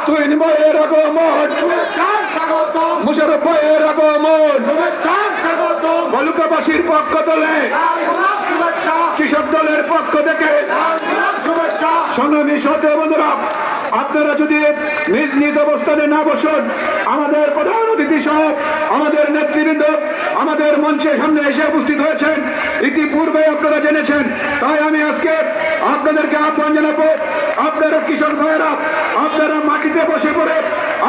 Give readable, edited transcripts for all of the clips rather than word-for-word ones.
তুহিন ভাইয়ের আগমন, মুশারফ ভাইয়ের আগমন, বালুকাবাসীর পক্ষ দলে, কৃষক দলের পক্ষ থেকে সংগ্রামী সহযোগী বন্ধুরা, আপনারা যদি নিজ নিজ অবস্থানে না বসুন, আমাদের প্রধান অতিথি সহ আমাদের নেতৃবৃন্দ আমাদের মঞ্চের সামনে এসে উপস্থিত হয়েছেন, ইতিপূর্বে আপনারা জেনেছেন। তাই আমি আজকে আপনাদেরকে আহ্বান জানাবো, আপনারা কৃষক ভাইয়েরা আপনারা মাটিতে বসে পড়ে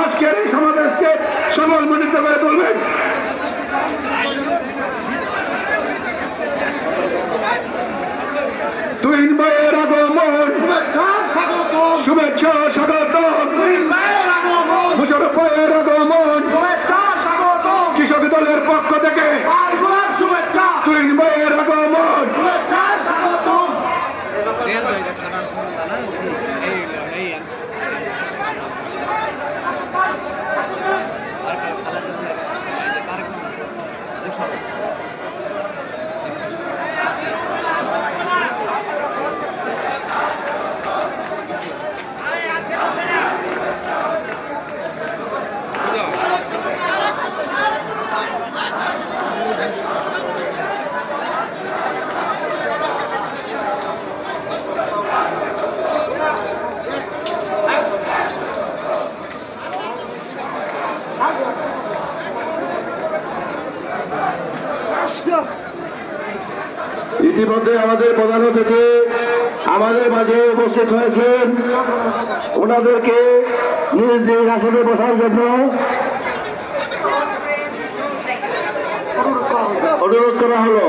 আজকের এই সমাবেশকে সফলমণ্ডিত করে তুলবেন। তুহিন ভাইয়ের আগমন, শুভেচ্ছা স্বাগত। মুশারফ ভাইয়ের আগমন, কৃষক দলের পক্ষ থেকে শুভেচ্ছা। তুহিন ভাইয়ের আগমন, ইতিমধ্যে আমাদের প্রধান অতিথি আমাদের মাঝে উপস্থিত হয়েছেন, ওনাদেরকে নিজ নিজ আসনে বসার জন্য অনুরোধ করা হলো।